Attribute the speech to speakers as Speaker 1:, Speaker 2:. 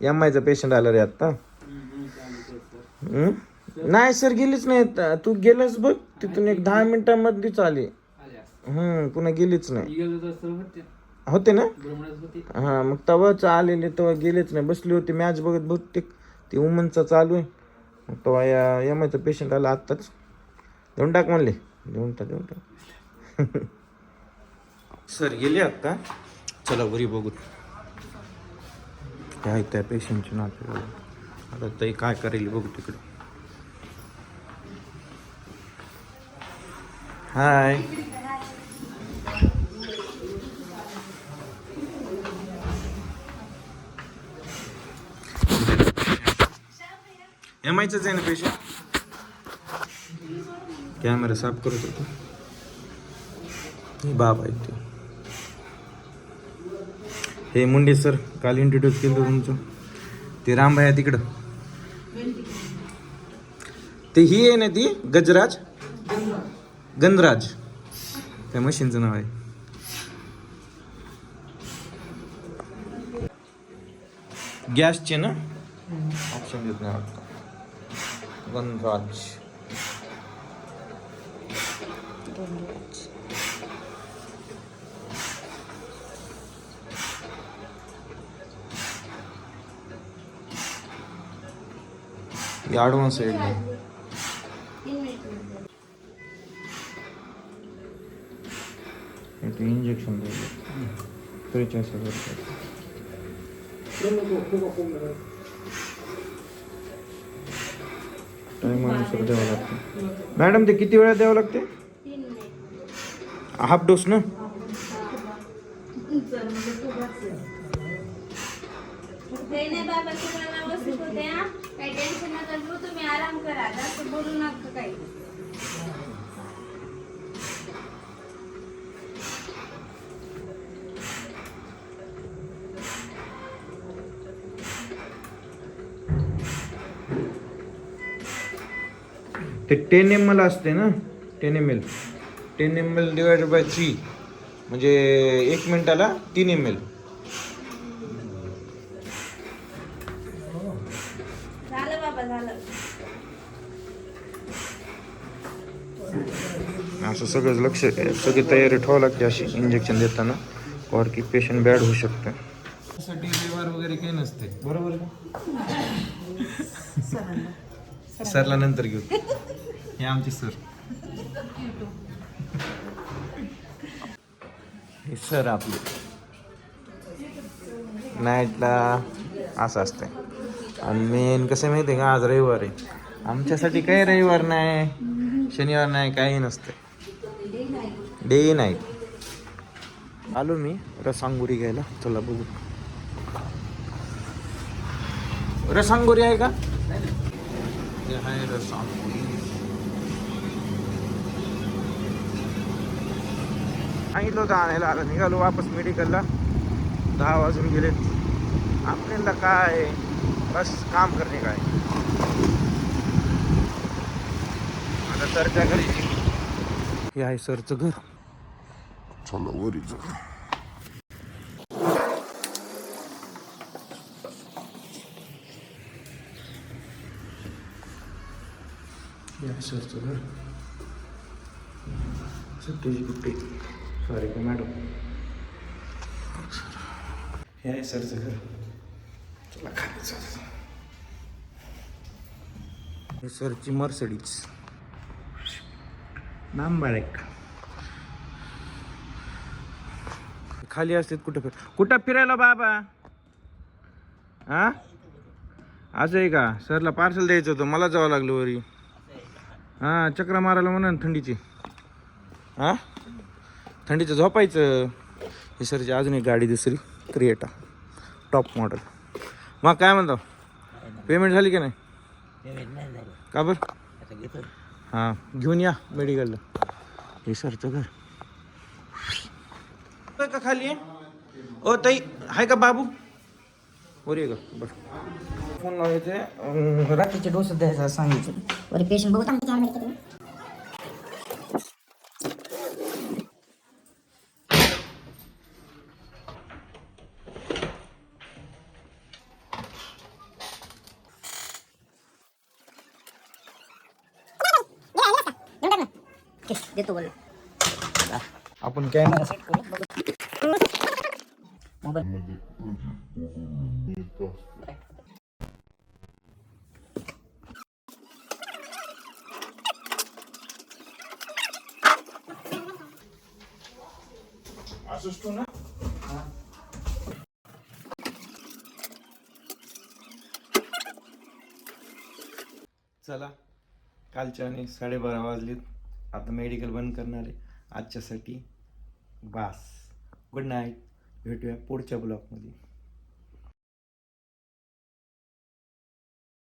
Speaker 1: M आयचा patient आला रे आता. नाही सर गेलीच नाही. तू गेलास बघ तिथून एक 10 मिनिटांमध्येच आली. पुन्हा गेलीच नाही. होते ना. हा मग तेव्हाच आलेले तेव्हा गेलेच नाही. बसली होती मॅच बघत बहुतेक ते वुमनचा चालू आहे. मग तेव्हा एम आयचा पेशंट आला आत्ताच. देऊन टाक म्हणले. देऊन टाक. सर गेले आत्ता. चला वरी बघू काय त्या पेशंटचे नाते. आता ते काय करेल बघू तिकडे. हाय. एम आयचंच आहे ना पेशंट. कॅमेरा साफ करत होतो. बाबा आहे ते. हे मुंडे सर काल इंट्रोड्यूस केलं तुमचं. ते रामभाई आहे तिकडं. ते ही आहे ना ती गजराज गंधराज त्या मशीनचं नाव आहे. गॅसचे ना ऑप्शन देत नाही वाटतं. गंधराज ॲडव्हान्स आहे. इंजेक्शन द्यायला 43,000 टायमानुसार द्यावं लागतं. मॅडम ते किती वेळा द्यावं लागते. हाफ डोस ना.
Speaker 2: काही टेन्शन नका घेऊ, तुम्ही आराम करा, जास्त बोलू नका काही.
Speaker 1: ते 10 ml असते ना. 10 ml 10 ml डिवायडेड बाय 3 म्हणजे 1 मिनिटाला 3 ml.
Speaker 2: झालं बाबा झालं.
Speaker 1: असं सगळं लक्ष सगळी तयारी ठेवावं लागते अशी इंजेक्शन देताना. और की पेशंट बॅड होऊ शकतं. त्यासाठी व्यवहार वगैरे काही नसते. बरोबर का. सरला नंतर घेऊ. हे आमचे सर. हे सर आपले नाईटला असं असतंय. आणि मेन कसं माहिती आहे का, आज रविवार आहे. आमच्यासाठी काही रविवार नाही, शनिवार नाही, काही नसतं. Day night. आलो मी रसांगोरी घ्यायला. चला बघू. रसांगोरी आहे का. हे आहे रसांगोरी. सांगितलं होतं आणायला. आला निघालो वापस मेडिकलला. 10 वाजून गेले. आपल्याला काय बस काम करणे काय. आता सरच्या घरी. हे आहे सरचं घर. चला वरी जाऊ. हे आहे सरचं घर. सत्याची कुट्टी. सॉरी का मॅडम. हे आहे सरचं घर. चला खाली जाऊ. हे सरची मर्सिडीज. नंबर 1. खाली असतात कुठं फिरायला बाबा. हा असं आहे का. सरला पार्सल द्यायचं होतं, मला जावं लागलं वरी. हां चक्र मारायला म्हणा थंडीची. हां थंडीचं झोपायचं. हे सरची अजून एक गाडी दुसरी क्रिएटा टॉप मॉडेल. मग काय म्हणतो, पेमेंट झाली की नाही. का बरं. हां घेऊन या मेडिकलला. हे सरचं घर का खाली आहे. ओ ताई आहे का बाबू. वर का बरं. फोन लावायचे.
Speaker 3: रात्रीचे डोस द्यायचा सांगितलं. बरं पेशंट बघू. ओके देतो बोल
Speaker 1: आपण कॅमेरा
Speaker 3: सेट करू मोबाईल
Speaker 1: असतो ना. चला, कालच्याने 12:30 वाजलेत. आता मेडिकल बंद करणार आहे आजच्यासाठी. बास, गुड नाईट. भेटूया पुढच्या ब्लॉगमध्ये.